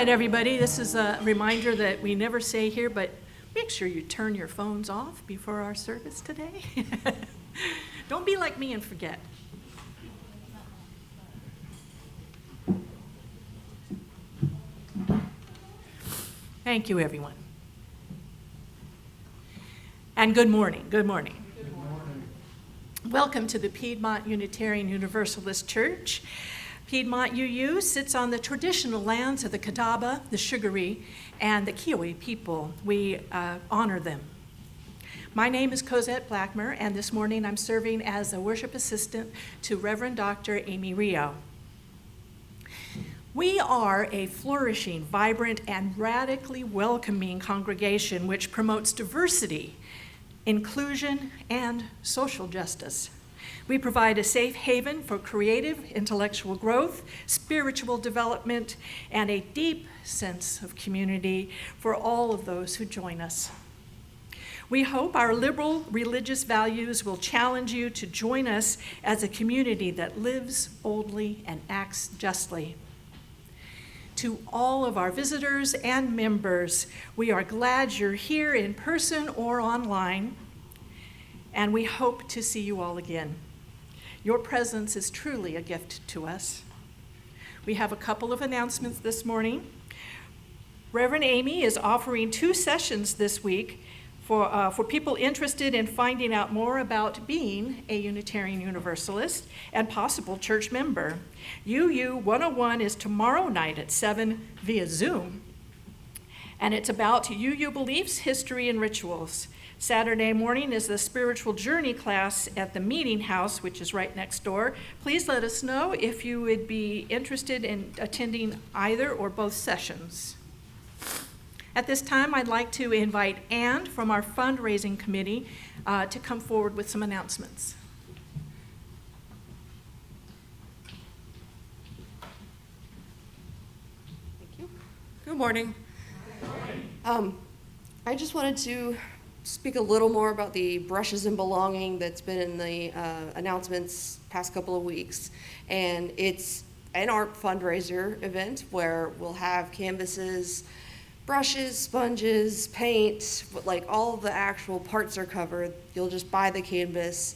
right, everybody, this is a reminder that we never say here, but make sure you turn your phones off before our service today. Don't be like me and forget. Thank you, everyone. And good morning. Good morning. Good morning. Welcome to the Piedmont Unitarian Universalist Church. Piedmont UU sits on the traditional lands of the Catawba, the Sugaree, and the Kiowa people. We honor them. My name is Cosette Blackmer, and this morning I'm serving as a worship assistant to Reverend Dr. Amy Rio. We are a flourishing, vibrant, and radically welcoming congregation which promotes diversity, inclusion, and social justice. We provide a safe haven for creative, intellectual growth, spiritual development, and a deep sense of community for all of those who join us. We hope our liberal religious values will challenge you to join us as a community that lives boldly and acts justly. To all of our visitors and members, we are glad you're here in person or online, and we hope to see you all again. Your presence is truly a gift to us. We have a couple of announcements this morning. Reverend Amy is offering 2 sessions this week for people interested in finding out more about being a Unitarian Universalist and possible church member. UU 101 is tomorrow night at 7 via Zoom, and it's about UU beliefs, history, and rituals. Saturday morning is the spiritual journey class at the meeting house, which is right next door. Please let us know if you would be interested in attending either or both sessions. At this time, I'd like to invite Ann from our fundraising committee to come forward with some announcements. Thank you. Good morning. I just wanted to speak a little more about the brushes and belonging that's been in the announcements past couple of weeks. And it's an art fundraiser event where we'll have canvases, brushes, sponges, paint, like all the actual parts are covered. You'll just buy the canvas.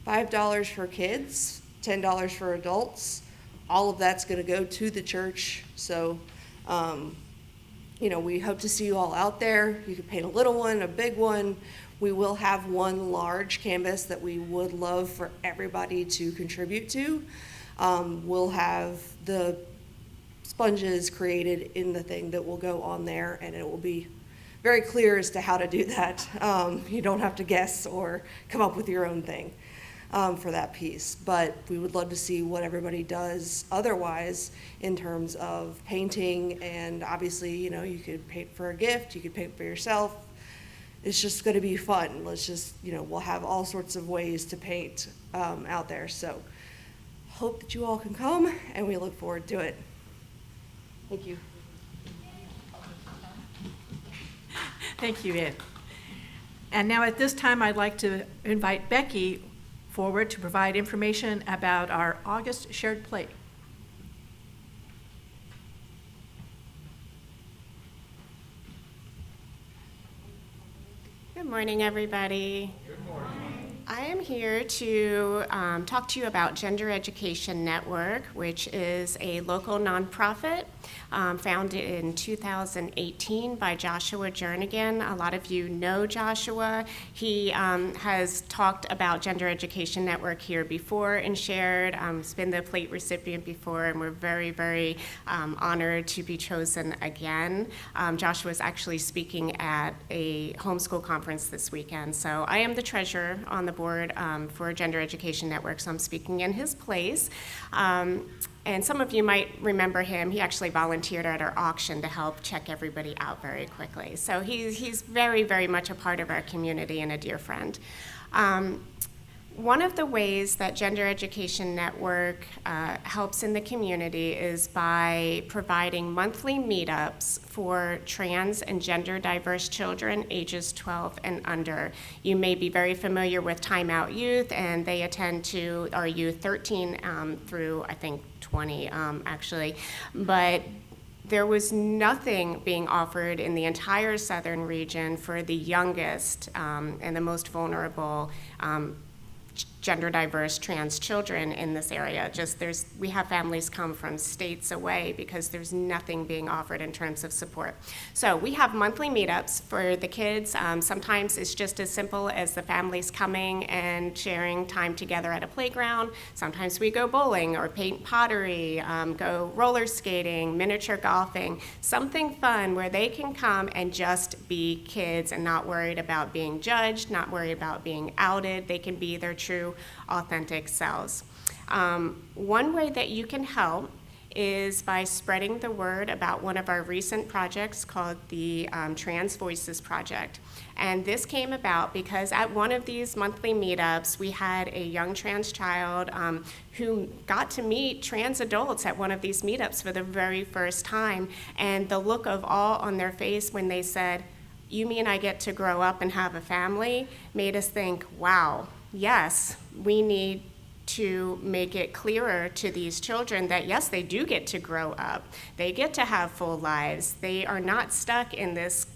$5 for kids, $10 for adults. All of that's gonna go to the church. So, we hope to see you all out there. You can paint a little one, a big one. We will have one large canvas that we would love for everybody to contribute to. We'll have the sponges created in the thing that will go on there, and it will be very clear as to how to do that. You don't have to guess or come up with your own thing for that piece. But we would love to see what everybody does otherwise in terms of painting, and obviously, you could paint for a gift, you could paint for yourself. It's just going to be fun. Let's just, we'll have all sorts of ways to paint out there. So hope that you all can come, and we look forward to it. Thank you. Thank you, Ed. And now at this time, I'd like to invite Becky forward to provide information about our August shared plate. Good morning, everybody. Good morning. I am here to talk to you about Gender Education Network, which is a local nonprofit founded in 2018 by Joshua Jernigan. A lot of you know Joshua. He has talked about Gender Education Network here before and shared. He's been the plate recipient before, and we're very, very honored to be chosen again. Joshua is actually speaking at a homeschool conference this weekend. So I am the treasurer on the board for Gender Education Network, so I'm speaking in his place. And some of you might remember him. He actually volunteered at our auction to help check everybody out very quickly. So he's very, very much a part of our community and a dear friend. One of the ways that Gender Education Network helps in the community is by providing monthly meetups for trans and gender diverse children ages 12 and under. You may be very familiar with Time Out Youth, and they attend to our youth 13 through, I think, 20 actually. But there was nothing being offered in the entire southern region for the youngest and the most vulnerable gender diverse trans children in this area. We have families come from states away because there's nothing being offered in terms of support. So we have monthly meetups for the kids. Sometimes it's just as simple as the families coming and sharing time together at a playground. Sometimes we go bowling or paint pottery, go roller skating, miniature golfing, something fun where they can come and just be kids and not worried about being judged, not worried about being outed. They can be their true, authentic selves. One way that you can help is by spreading the word about one of our recent projects called the Trans Voices Project. And this came about because at one of these monthly meetups, we had a young trans child who got to meet trans adults at one of these meetups for the very first time. And the look of awe on their face when they said, "You mean I get to grow up and have a family?" made us think, wow, yes, we need to make it clearer to these children that yes, they do get to grow up. They get to have full lives. They are not stuck in this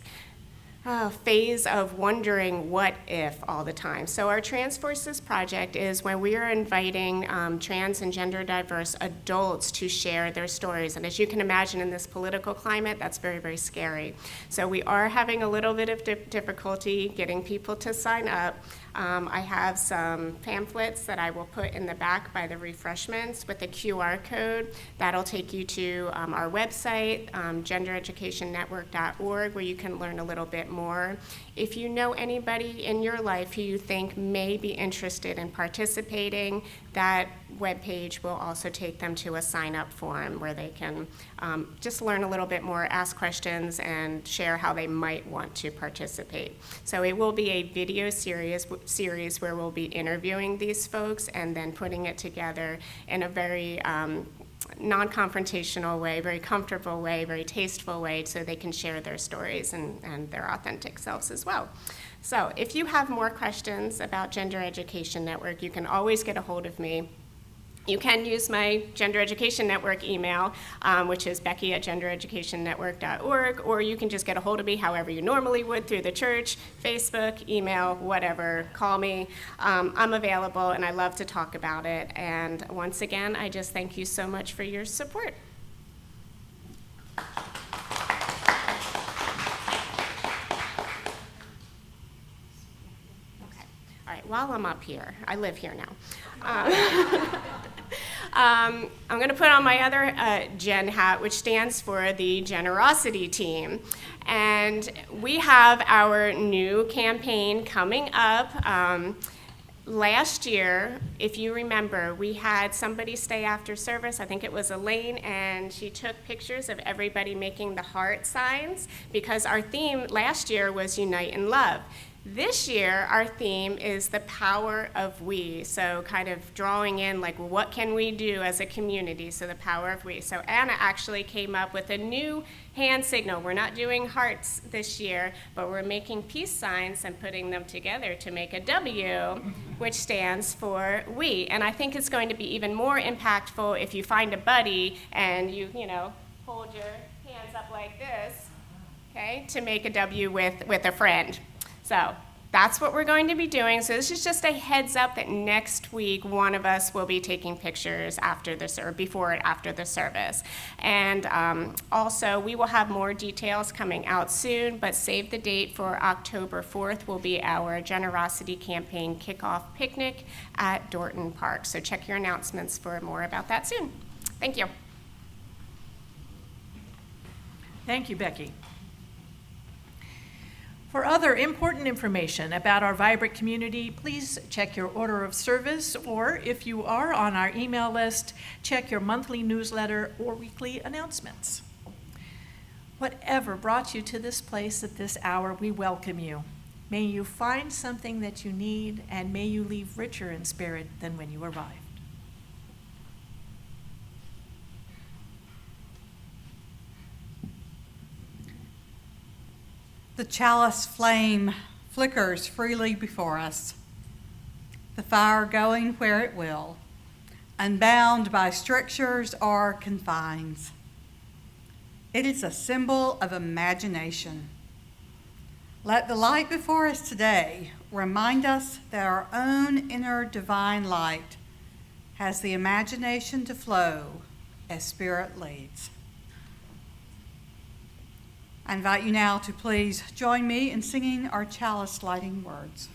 phase of wondering what if all the time. So our Trans Voices Project is when we are inviting trans and gender diverse adults to share their stories. And as you can imagine in this political climate, that's very, very scary. So we are having a little bit of difficulty getting people to sign up. I have some pamphlets that I will put in the back by the refreshments with a QR code. That'll take you to our website, gendereducationnetwork.org, where you can learn a little bit more. If you know anybody in your life who you think may be interested in participating, that webpage will also take them to a sign-up form where they can just learn a little bit more, ask questions, and share how they might want to participate. So it will be a video series where we'll be interviewing these folks and then putting it together in a very non-confrontational way, very comfortable way, very tasteful way, so they can share their stories and their authentic selves as well. So if you have more questions about Gender Education Network, you can always get a hold of me. You can use my Gender Education Network email, which is becky@gendereducationnetwork.org, or you can just get a hold of me however you normally would through the church, Facebook, email, whatever. Call me. I'm available, and I love to talk about it. And once again, I just thank you so much for your support. Okay. All right, while I'm up here, I live here now. I'm going to put on my other Gen hat, which stands for the Generosity Team. And we have our new campaign coming up. Last year, if you remember, we had somebody stay after service. I think it was Elaine, and she took pictures of everybody making the heart signs because our theme last year was Unite in Love. This year, our theme is the power of we, so kind of drawing in like, well, what can we do as a community, so the power of we. So Anna actually came up with a new hand signal. We're not doing hearts this year, but we're making peace signs and putting them together to make a W, which stands for we. And I think it's going to be even more impactful if you find a buddy and you hold your hands up like this, okay, to make a W with a friend. So that's what we're going to be doing. So this is just a heads up that next week one of us will be taking pictures before and after the service. And also we will have more details coming out soon, but save the date for October 4th will be our Generosity Campaign kickoff picnic at Dorton Park. So check your announcements for more about that soon. Thank you. Thank you, Becky. For other important information about our vibrant community, please check your order of service, or if you are on our email list, check your monthly newsletter or weekly announcements. Whatever brought you to this place at this hour, we welcome you. May you find something that you need, and may you leave richer in spirit than when you arrived. The chalice flame flickers freely before us, the fire going where it will, unbound by strictures or confines. It is a symbol of imagination. Let the light before us today remind us that our own inner divine light has the imagination to flow as Spirit leads. I invite you now to please join me in singing our chalice lighting words.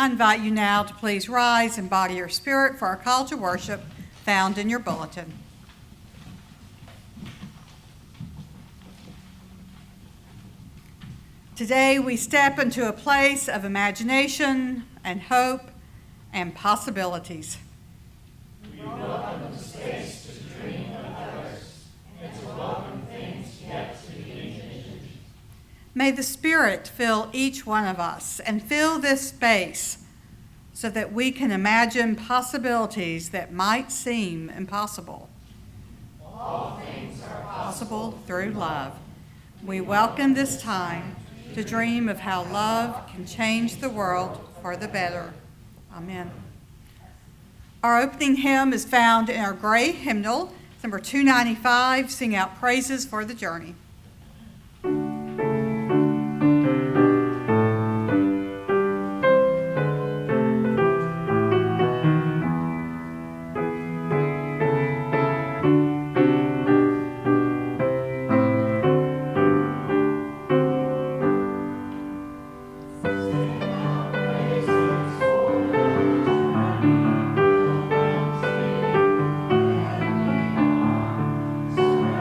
I invite you now to please rise and body your spirit for our call to worship found in your bulletin. Today we step into a place of imagination and hope and possibilities. We welcome the space to dream of others and to welcome things yet to be envisioned. May the Spirit fill each one of us and fill this space so that we can imagine possibilities that might seem impossible. All things are Possible through love. We welcome this time to dream of how love can change the world for the better. Amen. Our opening hymn is found in our gray hymnal, number 295, Sing Out Praises for the Journey. Stretch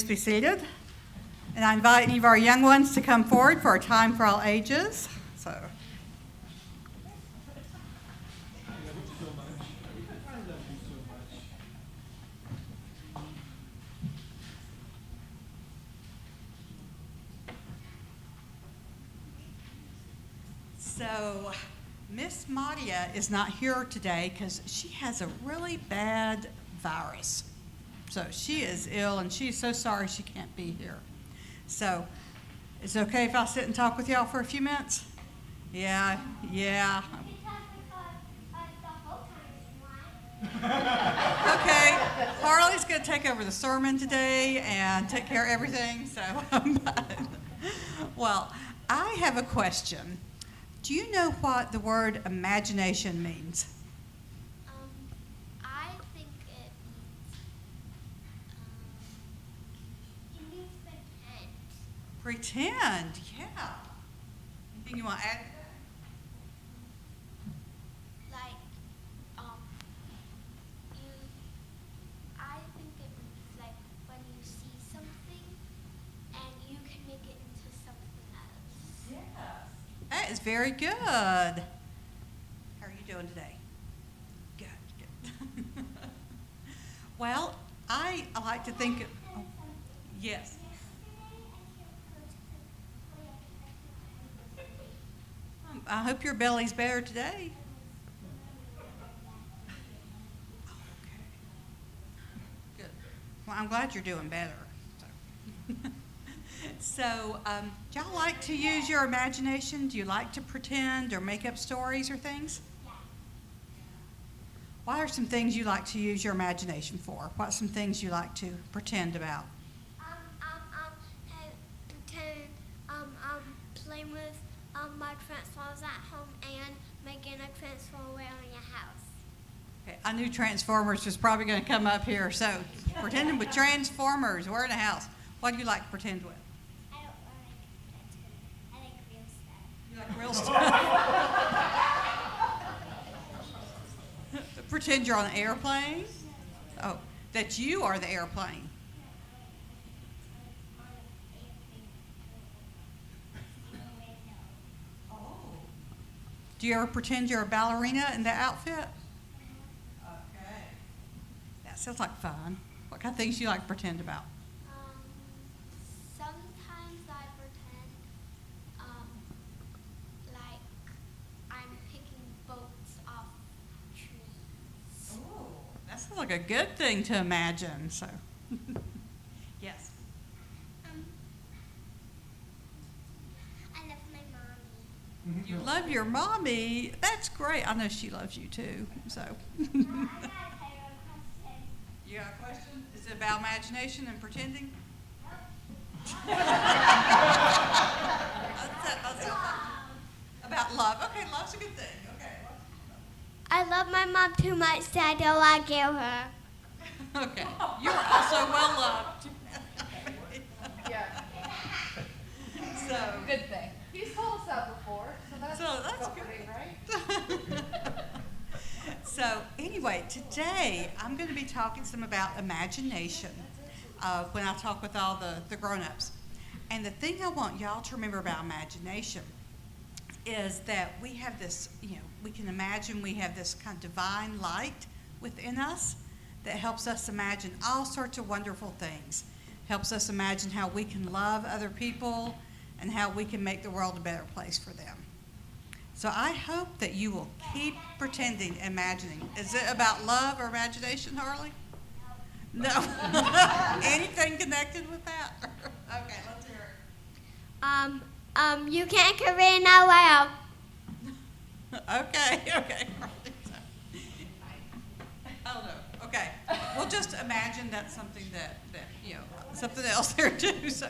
Please be seated. And I invite any of our young ones to come forward for our time for all ages. So Miss Maria is not here today because she has a really bad virus. So she is ill and she's so sorry she can't be here. So is it okay if I sit and talk with y'all for a few minutes? Yeah. Okay, Harley's going to take over the sermon today and take care of everything. So, well, I have a question. Do you know what the word imagination means? I think it means pretend. Pretend, yeah. Anything you want to add to that? Like, I think it means like when you see something and you can make it into something else. Yes. That is very good. How are you doing today? Good. Well, I like to think, yes. I hope your belly's better today. Okay. Good. Well, I'm glad you're doing better. So, do y'all like to use your imagination? Do you like to pretend or make up stories or things? What are some things you like to use your imagination for? What are some things you like to pretend about? Playing with my transformers at home and making a transformer in your house. Okay, I knew Transformers was probably going to come up here, so pretending with Transformers. We're in a house. What do you like to pretend with? I don't like that. I like real stuff. You like real stuff? Pretend you're on an airplane. Oh, that you are the airplane. Oh. Do you ever pretend you're a ballerina in that outfit? Okay. That sounds like fun. What kind of things do you like to pretend about? Sometimes I pretend like I'm picking boats off trees. Oh, that sounds like a good thing to imagine. So, yes. I love my mommy. You love your mommy. That's great. I know she loves you too. So. I got a question. You got a question? Is it about imagination and pretending? That's it. About love. Okay, love's a good thing. Okay. I love my mom too much that I don't want to kill her. Okay. You're also well loved. Yeah, So, good thing. He's told us that before, so that's comforting, good. right? So anyway, today I'm going to be talking some about imagination when I talk with all the grown-ups. And the thing I want y'all to remember about imagination is that we have this, we can imagine we have this kind of divine light within us that helps us imagine all sorts of wonderful things. Helps us imagine how we can love other people and how we can make the world a better place for them. So I hope that you will keep pretending, imagining. Is it about love or imagination, Harley? No. Anything connected with that? Okay, let's hear it. You can't convey now well. Okay. I don't know. Okay. We'll just imagine that's something that something else there too. So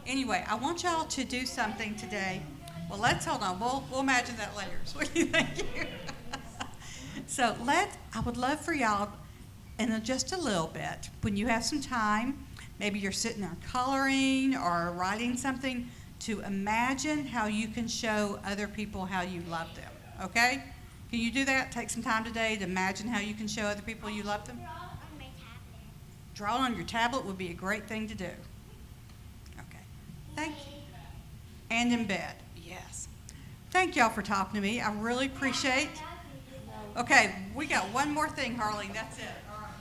anyway, I want y'all to do something today. Well, let's hold on. We'll imagine that later. So what do you think? So I would love for y'all, in just a little bit, when you have some time, maybe you're sitting there coloring or writing something, to imagine how you can show other people how you love them. Okay? Can you do that? Take some time today to imagine how you can show other people you love them. Draw on my tablet. Draw on your tablet would be a great thing to do. Thank you. And in bed, yes. Thank y'all for talking to me. I really appreciate. Okay, we got one more thing, Harleen. That's it. All right,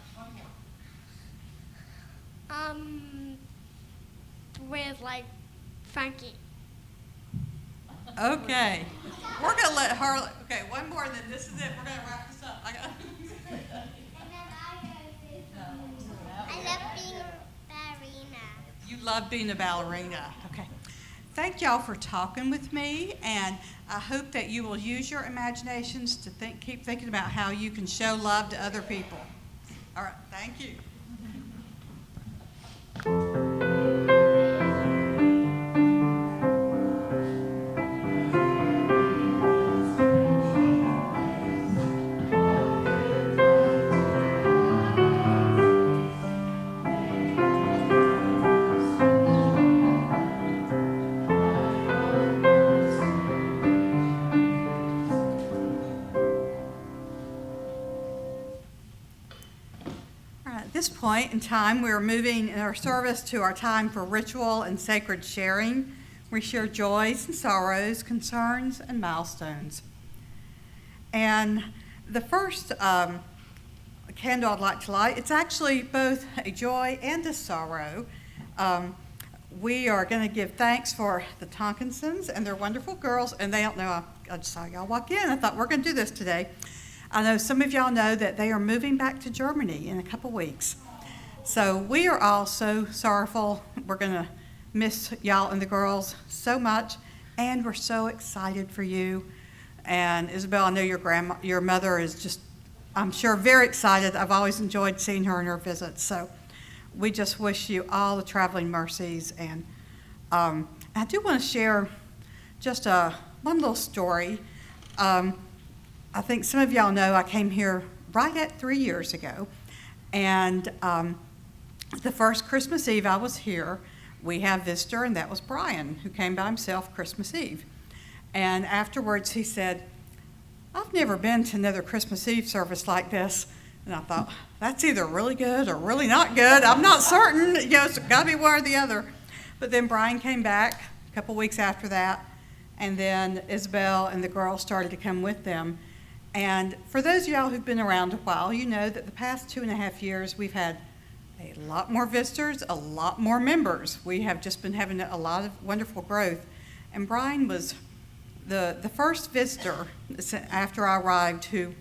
one more. With like Frankie. Okay. We're going to let Harleen. Okay, one more, and then this is it. We're going to wrap this up. And then I say something. I love being a ballerina. You love being a ballerina. Okay. Thank y'all for talking with me, and I hope that you will use your imaginations to keep thinking about how you can show love to other people. All right, thank you. At this point in time, we are moving in our service to our time for ritual and sacred sharing. We share joys and sorrows, concerns and milestones. And the first candle I'd like to light, it's actually both a joy and a sorrow. We are going to give thanks for the Tonkinsons and their wonderful girls, and they don't know, I just saw y'all walk in. I thought we're going to do this today. I know some of y'all know that they are moving back to Germany in a couple weeks. So we are all so sorrowful. We're going to miss y'all and the girls so much, and we're so excited for you. And Isabel, I know your mother is just, I'm sure, very excited. I've always enjoyed seeing her and her visits. So we just wish you all the traveling mercies. And I do want to share just one little story. I think some of y'all know I came here right at 3 years ago, and the first Christmas Eve I was here, we had a visitor, and that was Brian, who came by himself Christmas Eve. And afterwards he said, "I've never been to another Christmas Eve service like this." And I thought, that's either really good or really not good. I'm not certain. It's got to be one or the other. But then Brian came back a couple weeks after that, and then Isabel and the girls started to come with them. And for those of y'all who've been around a while, you know that the past 2.5 years we've had a lot more visitors, a lot more members. We have just been having a lot of wonderful growth. And Brian was the first visitor after I arrived who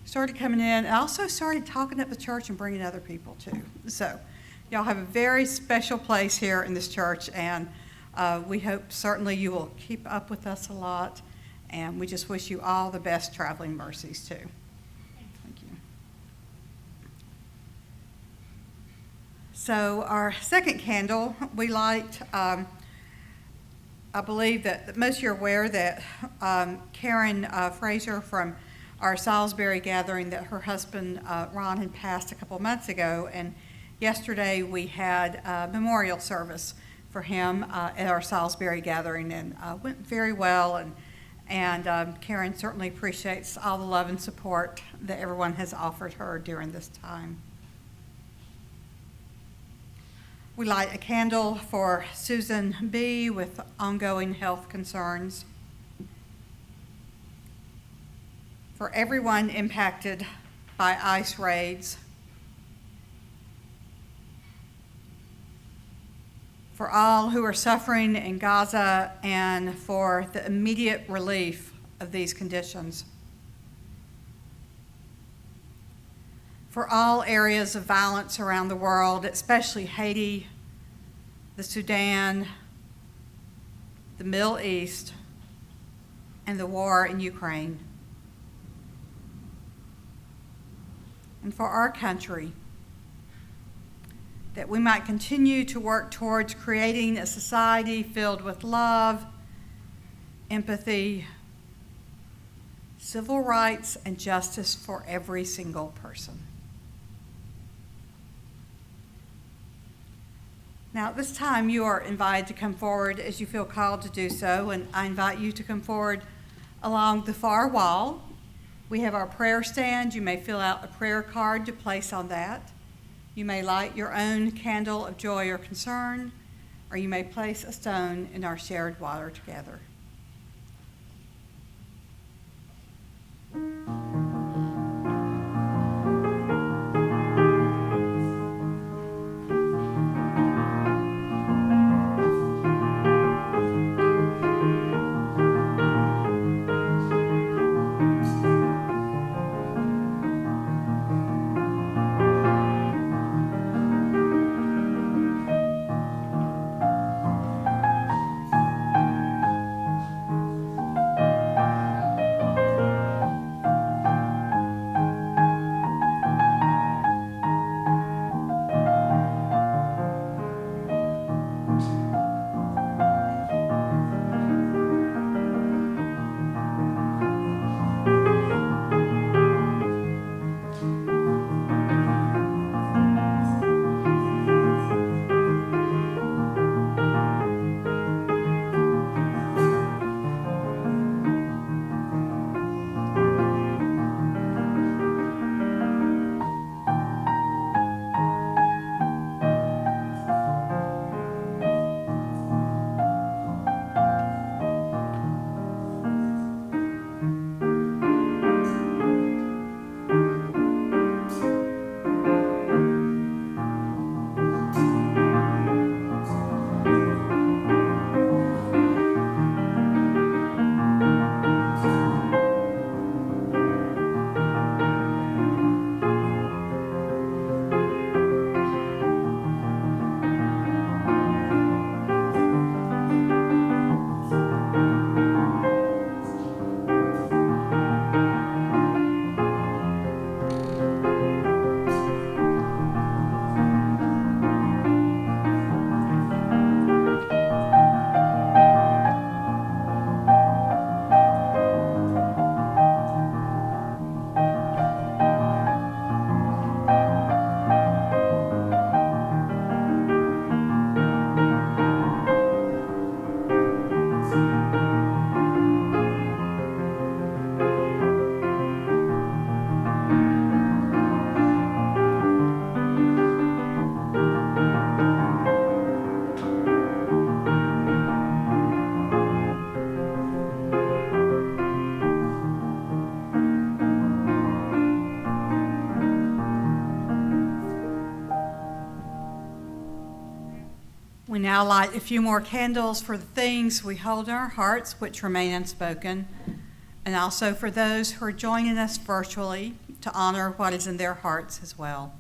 started coming in and also started talking at the church and bringing other people too. So y'all have a very special place here in this church, and we hope certainly you will keep up with us a lot. And we just wish you all the best traveling mercies, too. Thank you. So our second candle we light, I believe that most of you are aware that Karen Fraser from our Salisbury gathering, that her husband Ron had passed a couple of months ago. And yesterday we had a memorial service for him at our Salisbury gathering, and went very well. And Karen certainly appreciates all the love and support that everyone has offered her during this time. We light a candle for Susan B. with ongoing health concerns. For everyone impacted by ICE raids. For all who are suffering in Gaza, and for the immediate relief of these conditions. For all areas of violence around the world, especially Haiti, the Sudan, the Middle East, and the war in Ukraine. And for our country, that we might continue to work towards creating a society filled with love, empathy, civil rights, and justice for every single person. Now, at this time, you are invited to come forward as you feel called to do so, and I invite you to come forward along the far wall. We have our prayer stand. You may fill out a prayer card to place on that. You may light your own candle of joy or concern, or you may place a stone in our shared water together. We now light a few more candles for the things we hold in our hearts which remain unspoken, and also for those who are joining us virtually to honor what is in their hearts as well.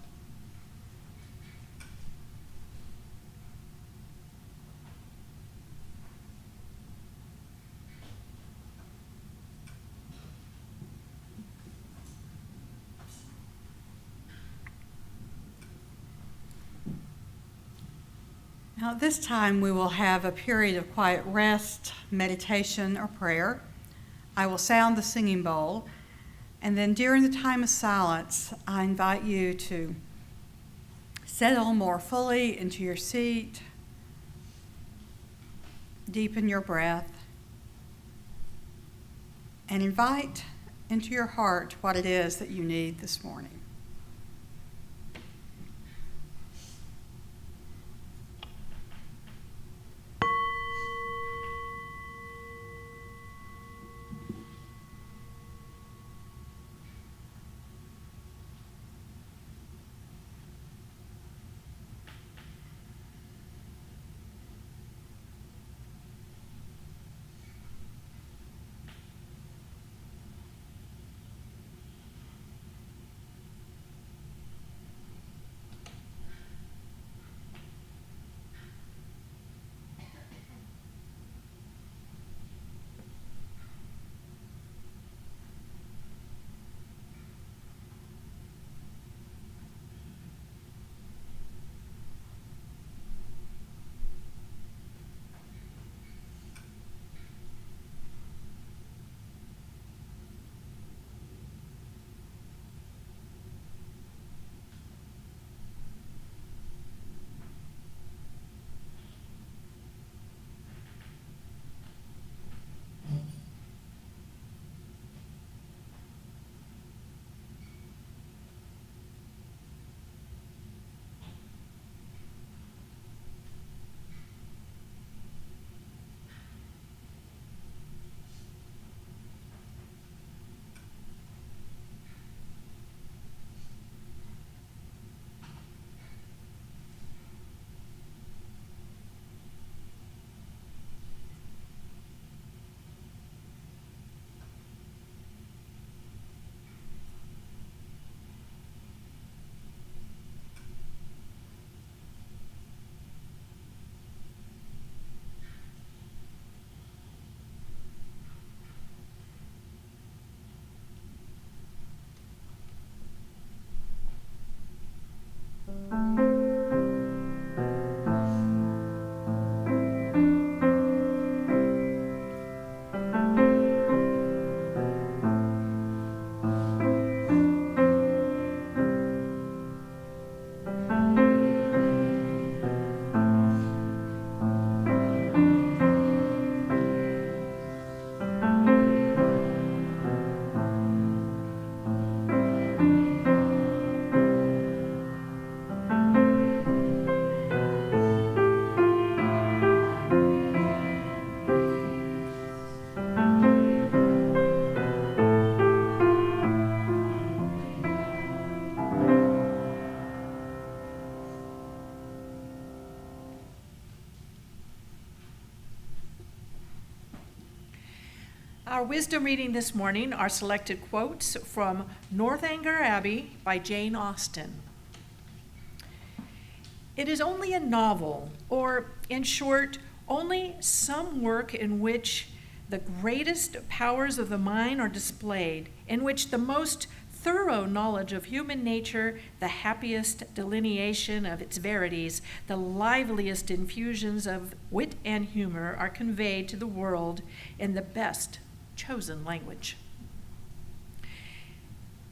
Now, at this time, we will have a period of quiet rest, meditation, or prayer. I will sound the singing bowl, and then during the time of silence, I invite you to settle more fully into your seat, deepen your breath, and invite into your heart what it is that you need this morning. Our wisdom reading this morning are selected quotes from Northanger Abbey by Jane Austen. It is only a novel, or in short, only some work in which the greatest powers of the mind are displayed, in which the most thorough knowledge of human nature, the happiest delineation of its verities, the liveliest infusions of wit and humor are conveyed to the world in the best chosen language.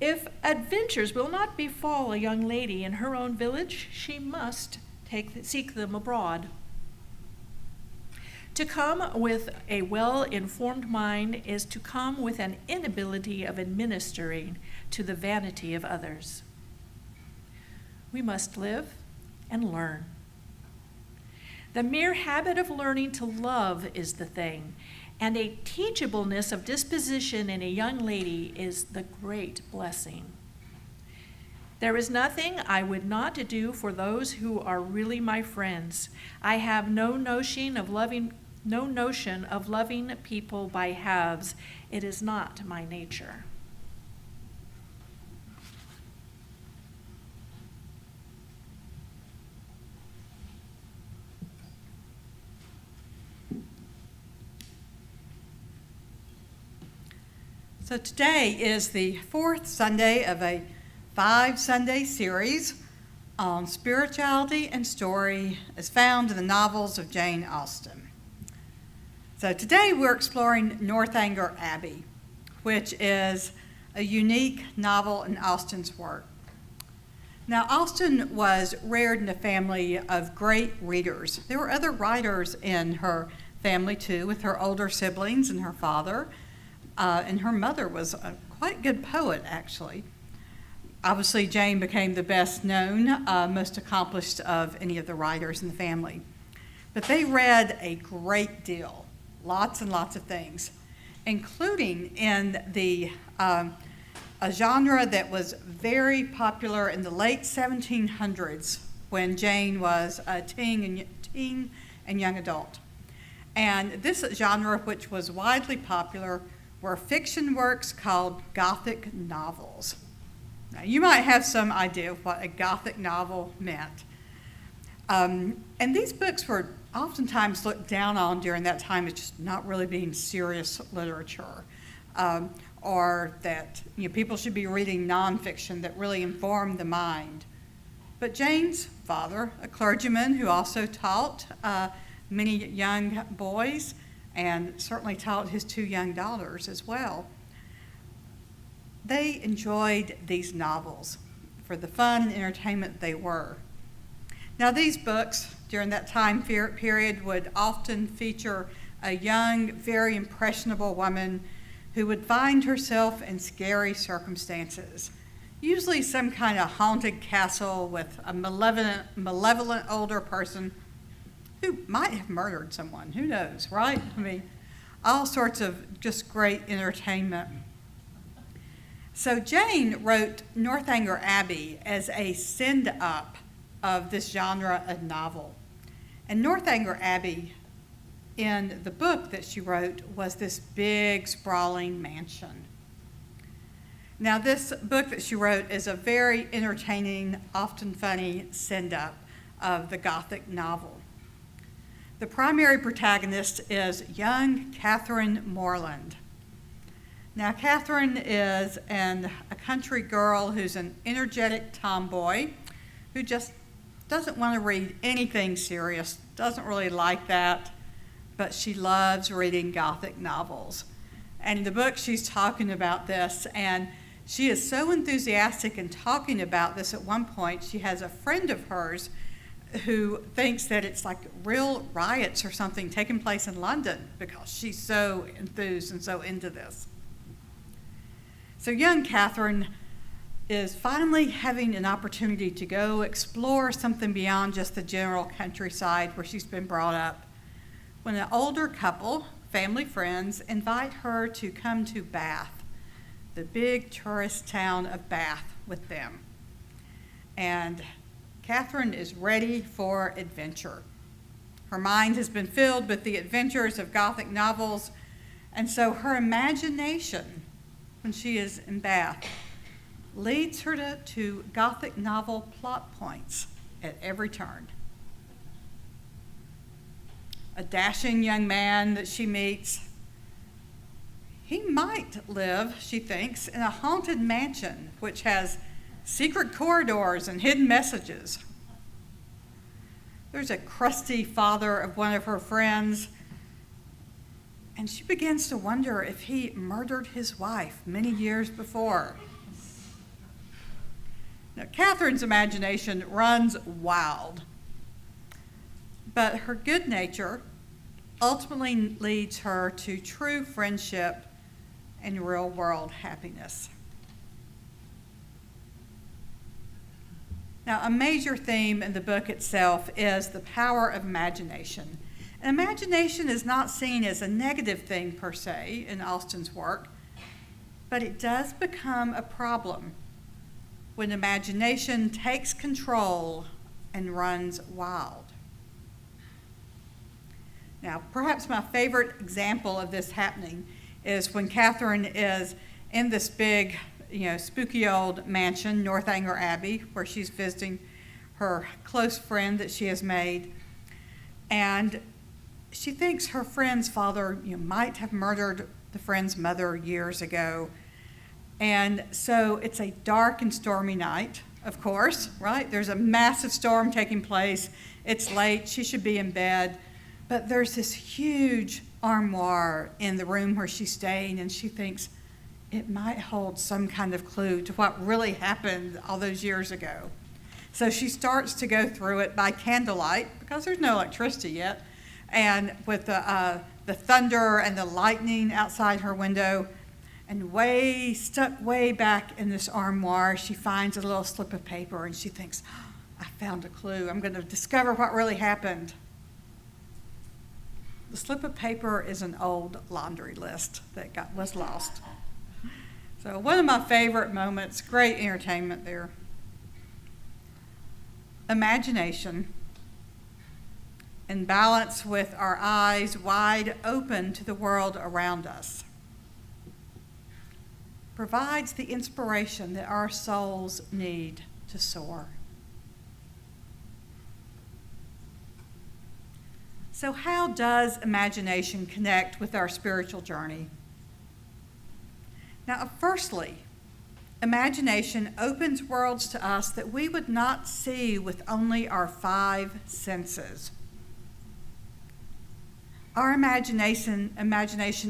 If adventures will not befall a young lady in her own village, she must seek them abroad. To come with a well-informed mind is to come with an inability of administering to the vanity of others. We must live and learn. The mere habit of learning to love is the thing, and a teachableness of disposition in a young lady is the great blessing. There is nothing I would not do for those who are really my friends. I have no notion of loving people by halves. It is not my nature. So today is the fourth Sunday of a 5-Sunday series on spirituality and story as found in the novels of Jane Austen. So today we're exploring Northanger Abbey, which is a unique novel in Austen's work. Now, Austen was reared in a family of great readers. There were other writers in her family too, with her older siblings and her father. And her mother was a quite good poet, actually. Obviously, Jane became the best known, most accomplished of any of the writers in the family. But they read a great deal, lots and lots of things, including in a genre that was very popular in the late 1700s when Jane was a teen and young adult. And this genre, which was widely popular, were fiction works called Gothic novels. Now, you might have some idea of what a Gothic novel meant. And these books were oftentimes looked down on during that time as just not really being serious literature, or that people should be reading nonfiction that really informed the mind. But Jane's father, a clergyman who also taught many young boys, and certainly taught his 2 young daughters as well, they enjoyed these novels for the fun and entertainment they were. Now, these books during that time period would often feature a young, very impressionable woman who would find herself in scary circumstances, usually some kind of haunted castle with a malevolent older person who might have murdered someone. Who knows, right? I mean, all sorts of just great entertainment. So Jane wrote Northanger Abbey as a send-up of this genre of novel. And Northanger Abbey, in the book that she wrote, was this big, sprawling mansion. Now, this book that she wrote is a very entertaining, often funny send-up of the Gothic novel. The primary protagonist is young Catherine Morland. Now, Catherine is a country girl who's an energetic tomboy who just doesn't want to read anything serious, doesn't really like that, but she loves reading Gothic novels. And in the book, she's talking about this, and she is so enthusiastic in talking about this. At one point, she has a friend of hers who thinks that it's like real riots or something taking place in London because she's so enthused and so into this. So young Catherine is finally having an opportunity to go explore something beyond just the general countryside where she's been brought up, when an older couple, family friends, invite her to come to Bath, the big tourist town of Bath, with them. And Catherine is ready for adventure. Her mind has been filled with the adventures of Gothic novels, And so her imagination, when she is in Bath, leads her to Gothic novel plot points at every turn. A dashing young man that she meets, he might live, she thinks, in a haunted mansion which has secret corridors and hidden messages. There's a crusty father of one of her friends, and she begins to wonder if he murdered his wife many years before. Now, Catherine's imagination runs wild, but her good nature ultimately leads her to true friendship and real-world happiness. Now, a major theme in the book itself is the power of imagination. And imagination is not seen as a negative thing per se in Austen's work, but it does become a problem when imagination takes control and runs wild. Now, perhaps my favorite example of this happening is when Catherine is in this big, spooky old mansion, Northanger Abbey, where she's visiting her close friend that she has made. And she thinks her friend's father might have murdered the friend's mother years ago. And so it's a dark and stormy night, of course, right? There's a massive storm taking place. It's late. She should be in bed. But there's this huge armoire in the room where she's staying, and she thinks it might hold some kind of clue to what really happened all those years ago. So she starts to go through it by candlelight, because there's no electricity yet, and with the thunder and the lightning outside her window. And stuck way back in this armoire, she finds a little slip of paper, and she thinks, I found a clue. I'm going to discover what really happened. The slip of paper is an old laundry list that was lost. So one of my favorite moments, great entertainment there. Imagination, in balance with our eyes wide open to the world around us, provides the inspiration that our souls need to soar. So how does imagination connect with our spiritual journey? Now, firstly, imagination opens worlds to us that we would not see with only our 5 senses. Our imagination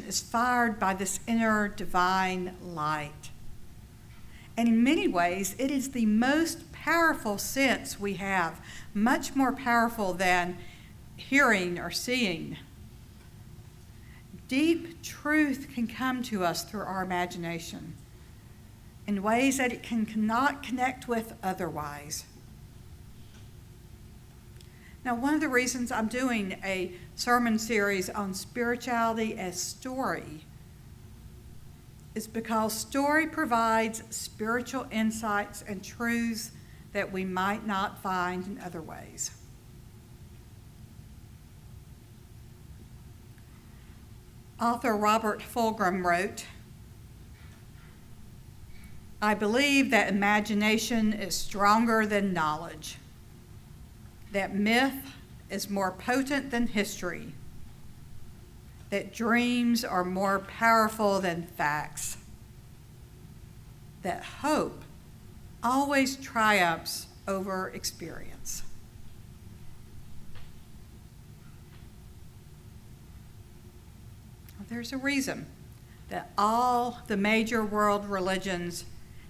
is fired by this inner divine light. And in many ways, it is the most powerful sense we have, much more powerful than hearing or seeing. Deep truth can come to us through our imagination in ways that it cannot connect with otherwise. Now, one of the reasons I'm doing a sermon series on spirituality as story is because story provides spiritual insights and truths that we might not find in other ways. Author Robert Fulghum wrote, I believe that imagination is stronger than knowledge, that myth is more potent than history, that dreams are more powerful than facts, that hope always triumphs over experience. There's a reason that all the major world religions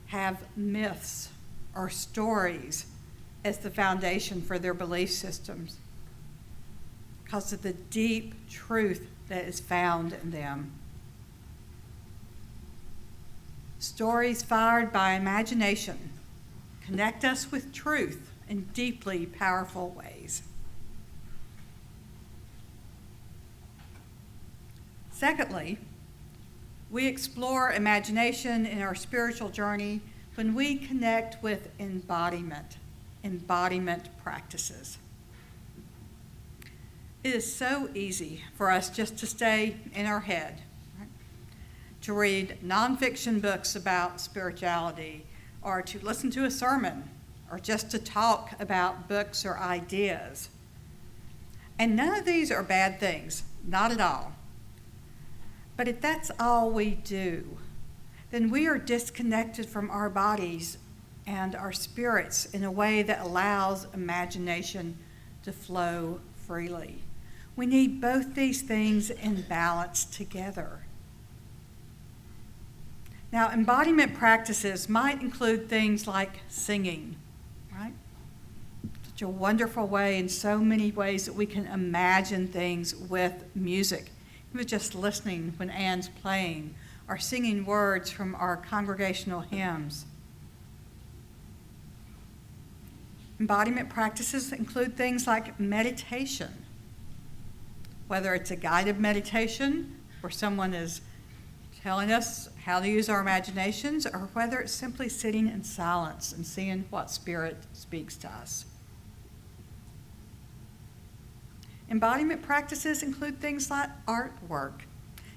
have myths or stories as the foundation for their belief systems, because of the deep truth that is found in them. Stories fired by imagination connect us with truth in deeply powerful ways. Secondly, we explore imagination in our spiritual journey when we connect with embodiment practices. It is so easy for us just to stay in our head, right? to read nonfiction books about spirituality, or to listen to a sermon, or just to talk about books or ideas. And none of these are bad things, not at all. But if that's all we do, then we are disconnected from our bodies and our spirits in a way that allows imagination to flow freely. We need both these things in balance together. Now, embodiment practices might include things like singing, right? Such a wonderful way, in so many ways, that we can imagine things with music. Even just listening when Anne's playing, or singing words from our congregational hymns. Embodiment practices include things like meditation, whether it's a guided meditation where someone is telling us how to use our imaginations, or whether it's simply sitting in silence and seeing what Spirit speaks to us. Embodiment practices include things like artwork.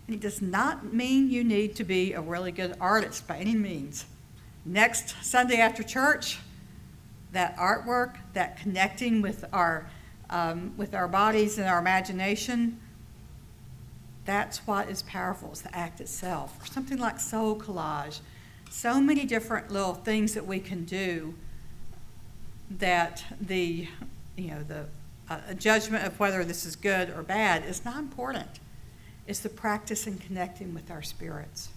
And it does not mean you need to be a really good artist by any means. Next Sunday after church, that artwork, that connecting with our bodies and our imagination, that's what is powerful, is the act itself. Or something like soul collage. So many different little things that we can do that a judgment of whether this is good or bad is not important. It's the practice in connecting with our spirits.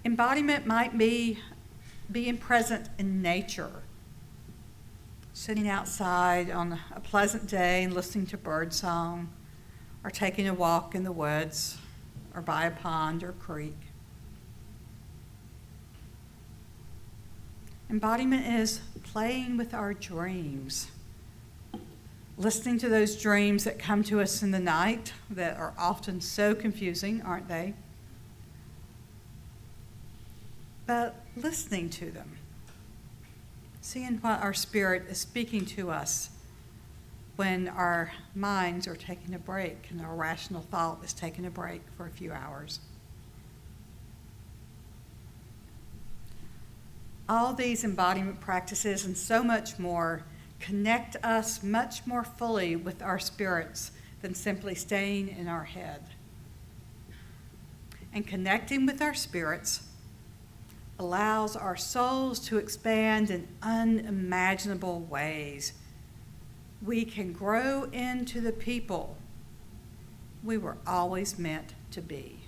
Embodiment might be being present in nature, sitting outside on a pleasant day and listening to birdsong, or taking a walk in the woods, or by a pond or creek. Embodiment is playing with our dreams, listening to those dreams that come to us in the night that are often so confusing, aren't they? But listening to them, seeing what our spirit is speaking to us when our minds are taking a break and our rational thought is taking a break for a few hours. All these embodiment practices and so much more connect us much more fully with our spirits than simply staying in our head. And connecting with our spirits allows our souls to expand in unimaginable ways. We can grow into the people we were always meant to be.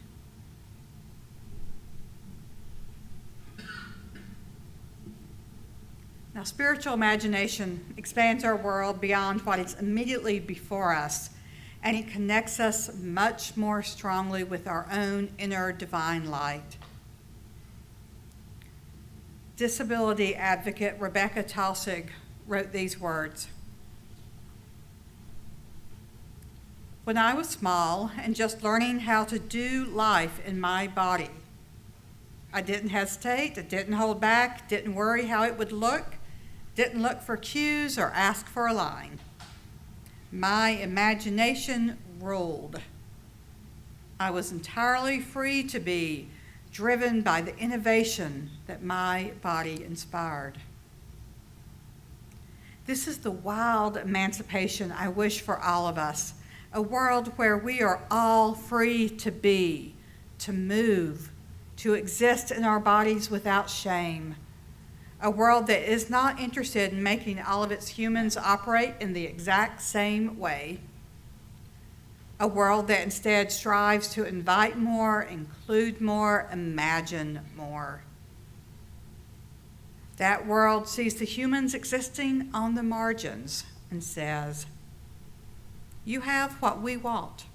Now, spiritual imagination expands our world beyond what is immediately before us, and it connects us much more strongly with our own inner divine light. Disability advocate Rebecca Talsig wrote these words: "When I was small and just learning how to do life in my body, I didn't hesitate, I didn't hold back, didn't worry how it would look, didn't look for cues or ask for a line. My imagination ruled. I was entirely free to be, driven by the innovation that my body inspired." This is the wild emancipation I wish for all of us, a world where we are all free to be, to move, to exist in our bodies without shame. A world that is not interested in making all of its humans operate in the exact same way. A world that instead strives to invite more, include more, imagine more. That world sees the humans existing on the margins and says, "You have what we want.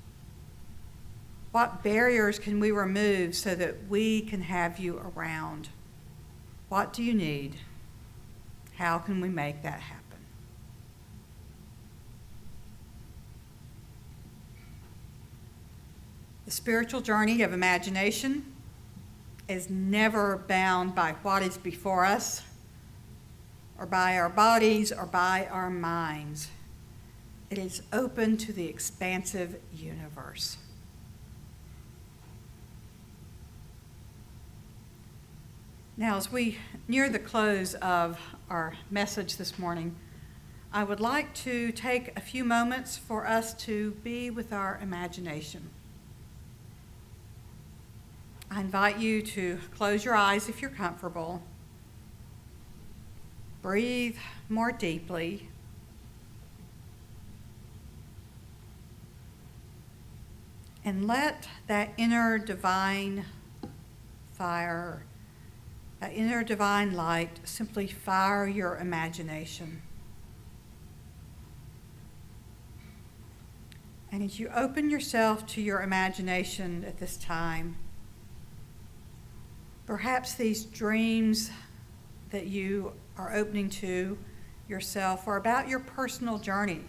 What barriers can we remove so that we can have you around? What do you need? How can we make that happen?" The spiritual journey of imagination is never bound by what is before us, or by our bodies, or by our minds. It is open to the expansive universe. Now, as we near the close of our message this morning, I would like to take a few moments for us to be with our imagination. I invite you to close your eyes if you're comfortable. Breathe more deeply. And let that inner divine fire, that inner divine light, simply fire your imagination. And as you open yourself to your imagination at this time, perhaps these dreams that you are opening to yourself are about your personal journey,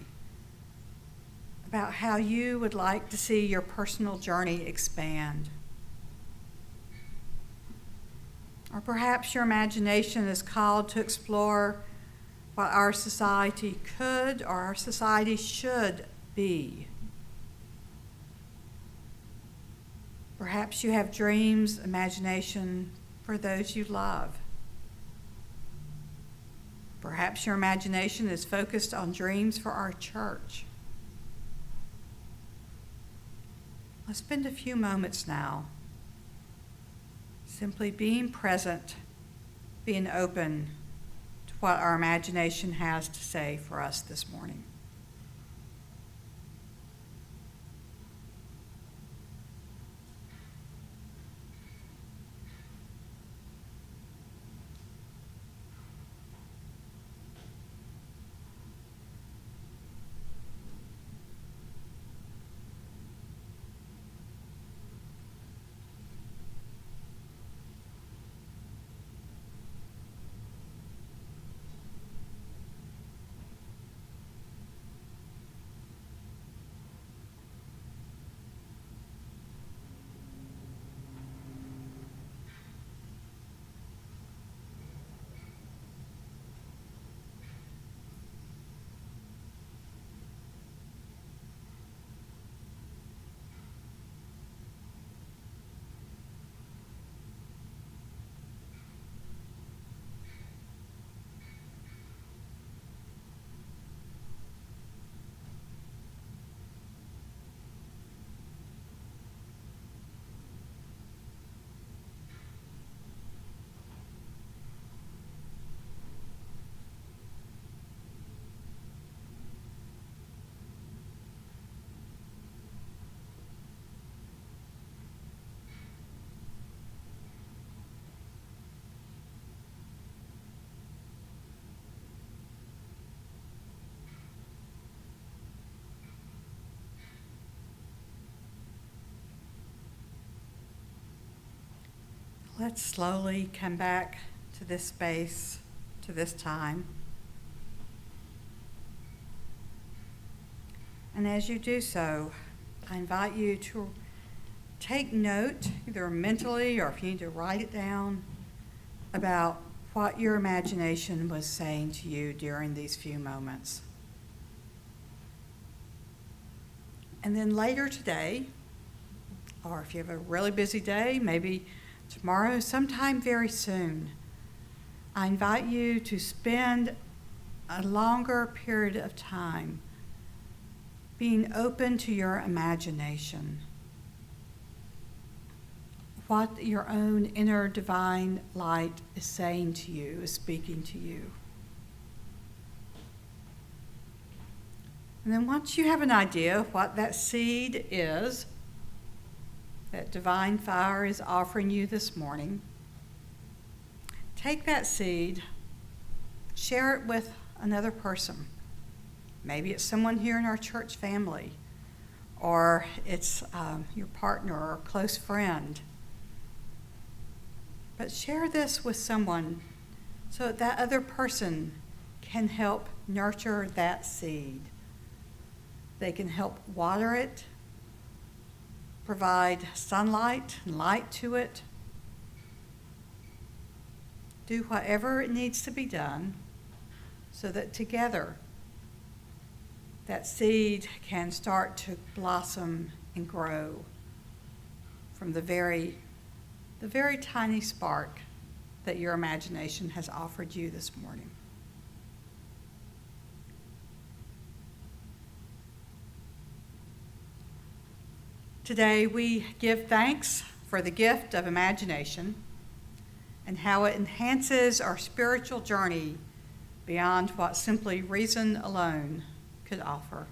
about how you would like to see your personal journey expand. Or perhaps your imagination is called to explore what our society could or our society should be. Perhaps you have dreams, imagination for those you love. Perhaps your imagination is focused on dreams for our church. Let's spend a few moments now simply being present, being open to what our imagination has to say for us this morning. Let's slowly come back to this space, to this time. And as you do so, I invite you to take note, either mentally or if you need to write it down, about what your imagination was saying to you during these few moments. And then later today, or if you have a really busy day, maybe tomorrow, sometime very soon, I invite you to spend a longer period of time being open to your imagination, what your own inner divine light is saying to you, is speaking to you. And then once you have an idea of what that seed is, that divine fire is offering you this morning, take that seed, share it with another person. Maybe it's someone here in our church family, or it's your partner or a close friend. But share this with someone so that other person can help nurture that seed. They can help water it, provide sunlight and light to it, do whatever it needs to be done so that together that seed can start to blossom and grow from the very tiny spark that your imagination has offered you this morning. Today, we give thanks for the gift of imagination and how it enhances our spiritual journey beyond what simply reason alone could offer.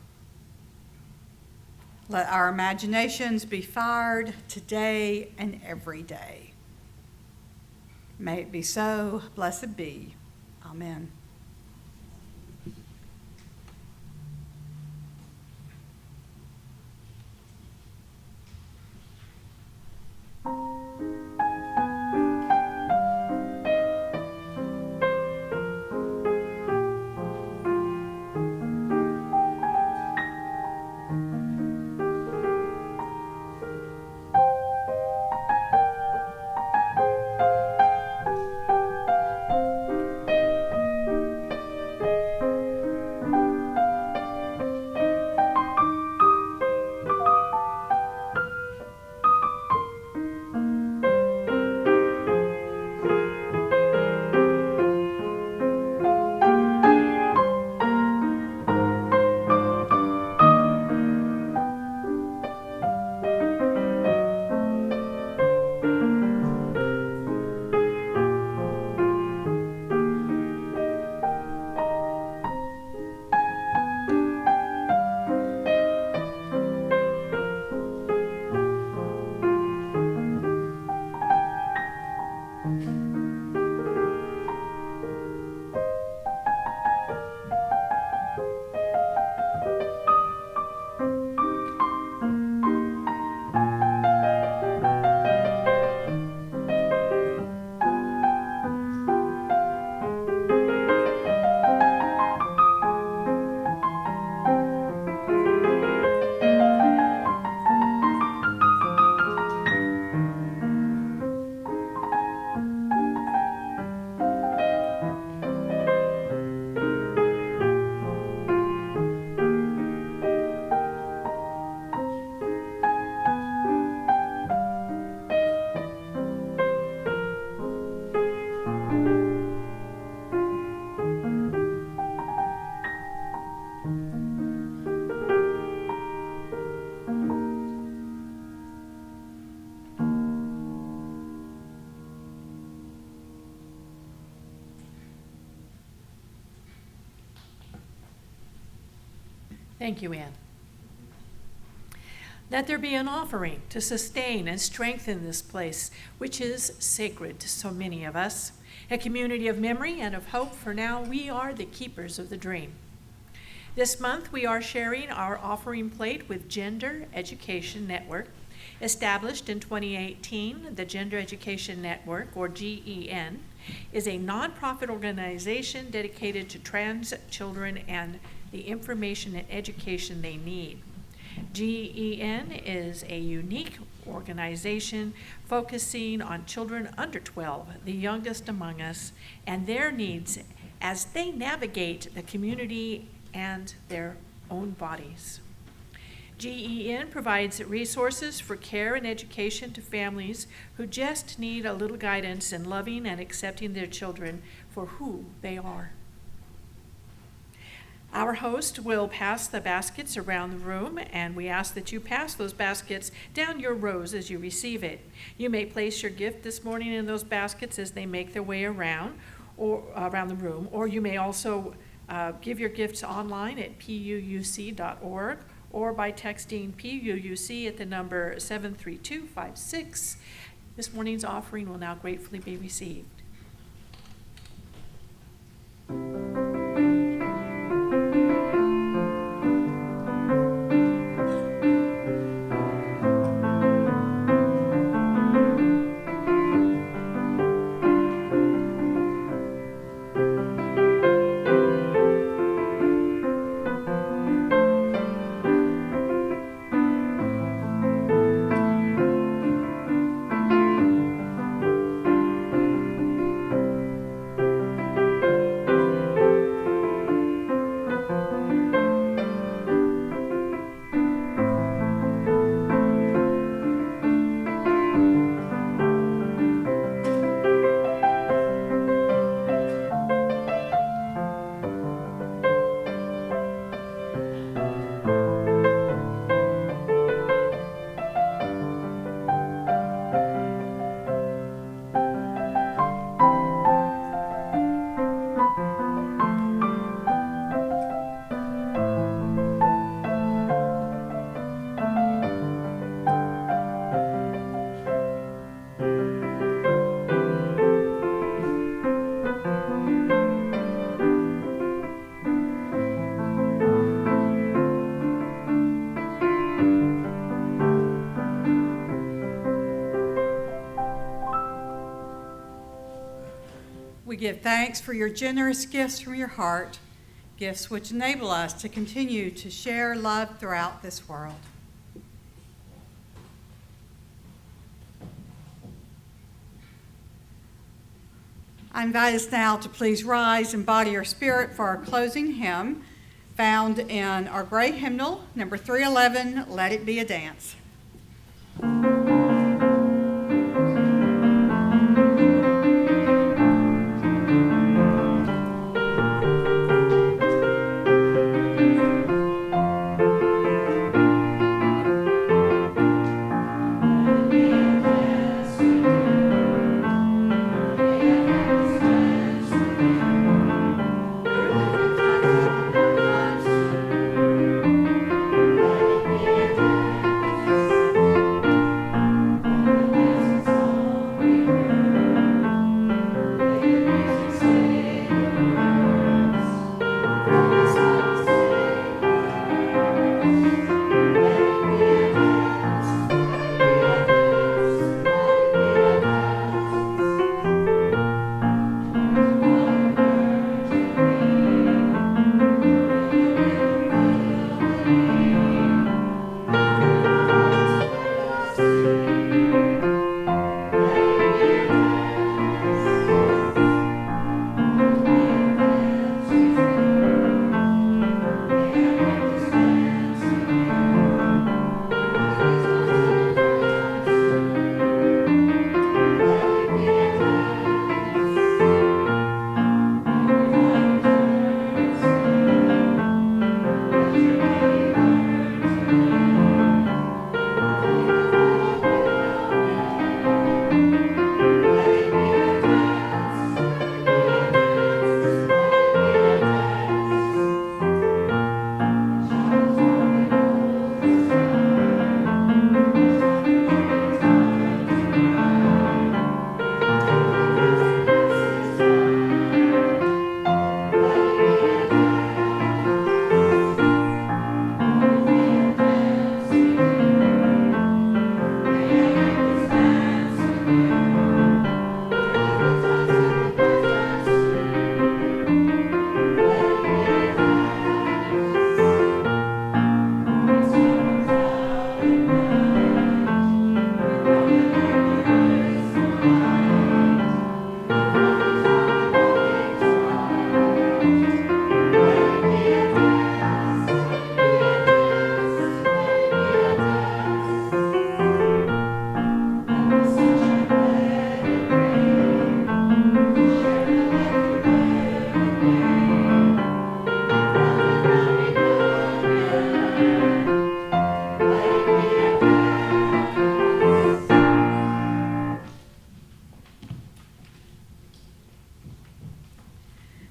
Let our imaginations be fired today and every day. May it be so, blessed be. Amen. Thank you, Anne. Let there be an offering to sustain and strengthen this place, which is sacred to so many of us, a community of memory and of hope, for now we are the keepers of the dream. This month we are sharing our offering plate with Gender Education Network. Established in 2018, the Gender Education Network, or GEN, is a nonprofit organization dedicated to trans children and the information and education they need. GEN is a unique organization focusing on children under 12, the youngest among us, and their needs as they navigate the community and their own bodies. GEN provides resources for care and education to families who just need a little guidance in loving and accepting their children for who they are. Our host will pass the baskets around the room, and we ask that you pass those baskets down your rows as you receive it. You may place your gift this morning in those baskets as they make their way around or around the room, or you may also give your gifts online at puuc.org or by texting PUUC at the number 73256. This morning's offering will now gratefully be received. give thanks for your generous gifts from your heart, gifts which enable us to continue to share love throughout this world. I invite us now to please rise in body or spirit for our closing hymn, found in our great hymnal, number 311, Let It Be a Dance.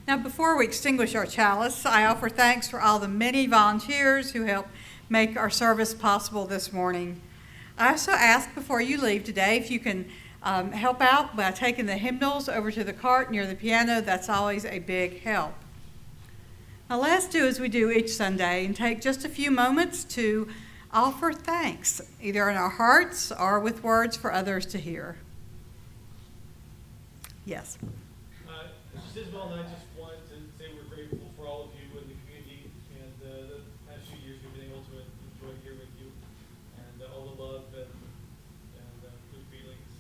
Now, before we extinguish our chalice, I offer thanks for all the many volunteers who helped make our service possible this morning. I also ask before you leave today if you can help out by taking the hymnals over to the cart near the piano. That's always a big help. Now, let's do as we do each Sunday and take just a few moments to offer thanks, either in our hearts or with words for others to hear. Yes. Just Isabel and I just wanted to say we're grateful for all of you in the community and the past few years we've been able to enjoy here with you, and all the love and good feelings.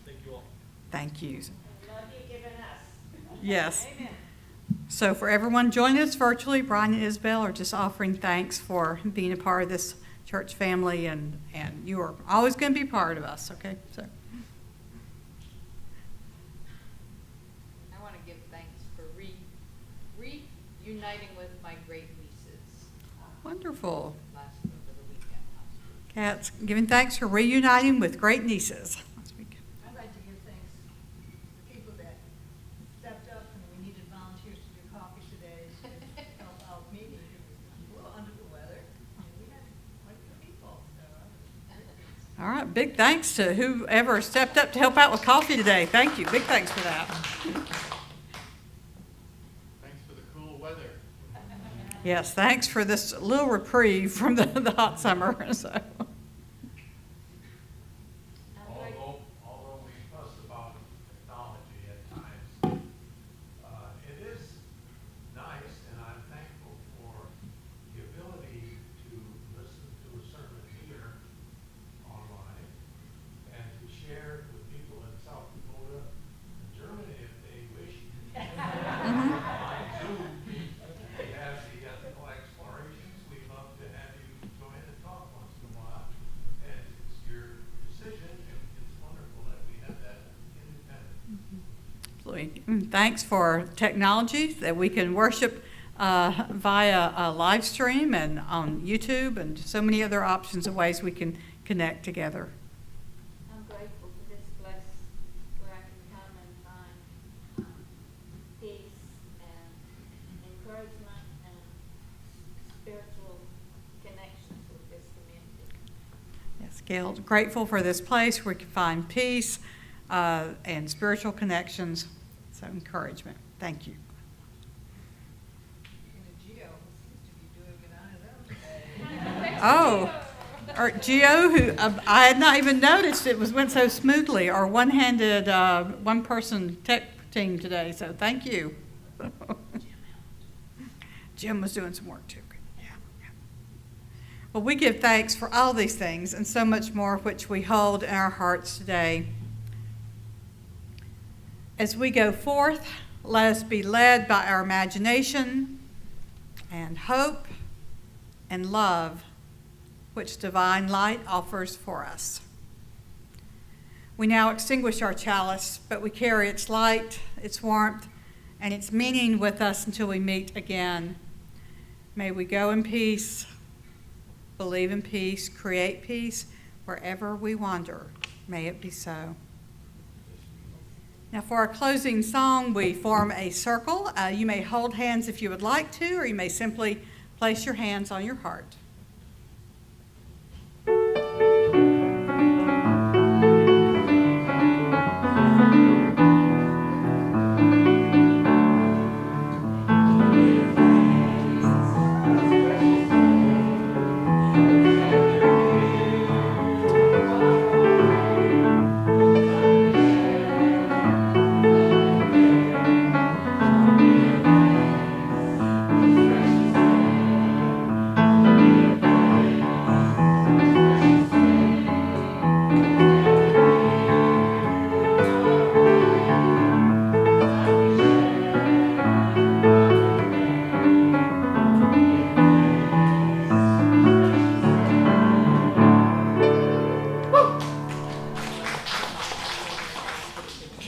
Thank you all. Thank you. Love you given us. Yes. Amen. So for everyone joining us virtually, Brian and Isabel are just offering thanks for being a part of this church family, and you are always going to be part of us, okay? So. I want to give thanks for reuniting with my great nieces. Wonderful. Over the weekend last week. Kat's giving thanks for reuniting with great nieces last week. I'd like to give thanks to people that stepped up and we needed volunteers to do coffee today to help out me. It was a little under the weather. And we had quite a few people, so All right, big thanks to whoever stepped up to help out with coffee today. Thank you. Big thanks for that. Thanks for the cool weather. Yes, thanks for this little reprieve from the hot summer. So. Although we fuss about technology at times, Absolutely. Thanks for technology that we can worship via a live stream and on YouTube and so many other options and ways we can connect together. I'm grateful for this place where I can come and find peace and encouragement and spiritual connections with this community. Yes, Gail, grateful for this place where we can find peace and spiritual connections, so encouragement. Thank you. Gio seems to be doing it on his own today. Oh, or Gio, who I had not even noticed it went so smoothly. Our one-handed, one-person tech team today. So thank you. Jim was doing some work too. Yeah. Well, we give thanks for all these things and so much more which we hold in our hearts today. As we go forth, let us be led by our imagination and hope and love which divine light offers for us. We now extinguish our chalice, but we carry its light, its warmth, and its meaning with us until we meet again. May we go in peace, believe in peace, create peace wherever we wander. May it be so. Now for our closing song, we form a circle. You may hold hands if you would like to, or you may simply place your hands on your heart.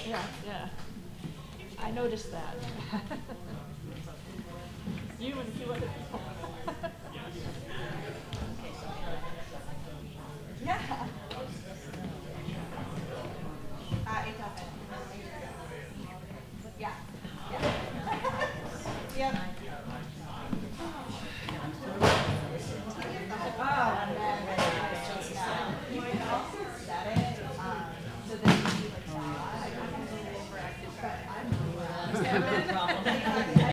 Yeah. I noticed that. You and a few other people. Yeah. It doesn't. Yeah. Yep. You can also set it so that you like, I can do it interactive, but I'm